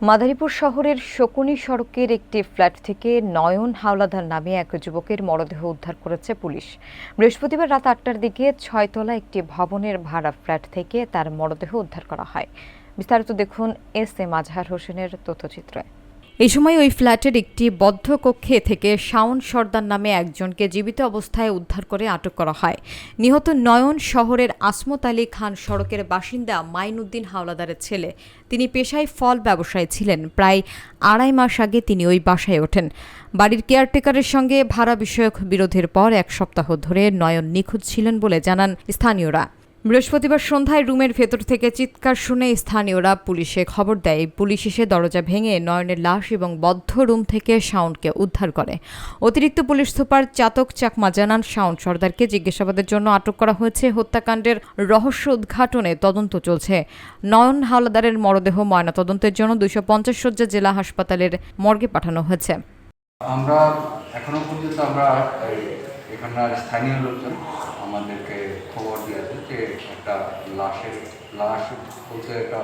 মাদারীপুর শহরের শকুনি সড়কের একটি ফ্ল্যাট থেকে নয়ন হাওলাদার নামে এক যুবকের মরদেহ উদ্ধার করেছে পুলিশ। বৃহস্পতিবার রাত ৮টার দিকে ৬তলা একটি ভবনের ভাড়া ফ্ল্যাট থেকে তার মরদেহ উদ্ধার করা হয়। বিস্তারিত দেখুন এম আজহার হোসেনের তথ্যচিত্রে। এই সময় ওই ফ্ল্যাটের একটি বদ্ধ কক্ষে থেকে শাওন সর্দার নামে একজনকে জীবিত অবস্থায় উদ্ধার করে আটক করা হয়। নিহত নয়ন শহরের আসমত আলী খান সড়কের বাসিন্দা মাইনুদ্দিন হাওলাদারের ছেলে। তিনি পেশায় ফল ব্যবসায়ী ছিলেন। প্রায় ২.৫ মাস আগে তিনি ওই বাসায় ওঠেন। বাড়ির কেয়ারটেকারের সঙ্গে ভাড়া বিষয়ক বিরোধের পর ১ সপ্তাহ ধরে নয়ন নিখোঁজ ছিলেন বলে জানান স্থানীয়রা। বৃহস্পতিবার সন্ধ্যায় রুমের ভেতর থেকে চিৎকার শুনে স্থানীয়রা পুলিশে খবর দেয়। পুলিশ এসে দরজা ভেঙে নয়নের লাশ এবং বদ্ধ রুম থেকে শাওনকে উদ্ধার করে। অতিরিক্ত পুলিশ সুপার চাতক চাকমা জানান, শাওন সর্দারকে জিজ্ঞাসাবাদের জন্য আটক করা হয়েছে। হত্যাকাণ্ডের রহস্য উদ্ঘাটনে তদন্ত চলছে। নয়ন হাওলাদারের মরদেহ ময়নাতদন্তের জন্য ২৫০ শয্যা জেলা হাসপাতালের মর্গে পাঠানো হয়েছে। আমরা এখনো পর্যন্ত এখানকার স্থানীয় লোকজন আমাদেরকে খবর দিয়েছে যে একটা লাশ বলতে একটা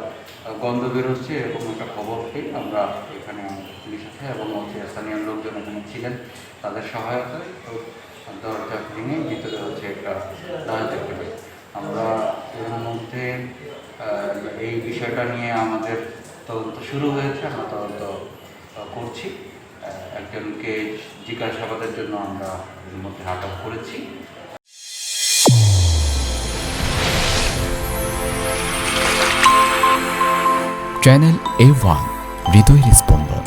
গন্ধ বেরোচ্ছে, এরকম একটা খবর পেয়ে আমরা এখানে পুলিশ আছে এবং স্থানীয় লোকজন এখানে ছিলেন, তাদের সহায়তায় দরজা ভেঙে ভিতরে একটা লাশ দেখতে পাই। আমরা এর মধ্যে এই বিষয়টা নিয়ে আমাদের তদন্ত শুরু হয়েছে, আমরা তদন্ত করছি। একজনকে জিজ্ঞাসাবাদের জন্য আমরা এর মধ্যে আটক করেছি। চ্যানেল A1 হৃদয়ের স্পন্দন।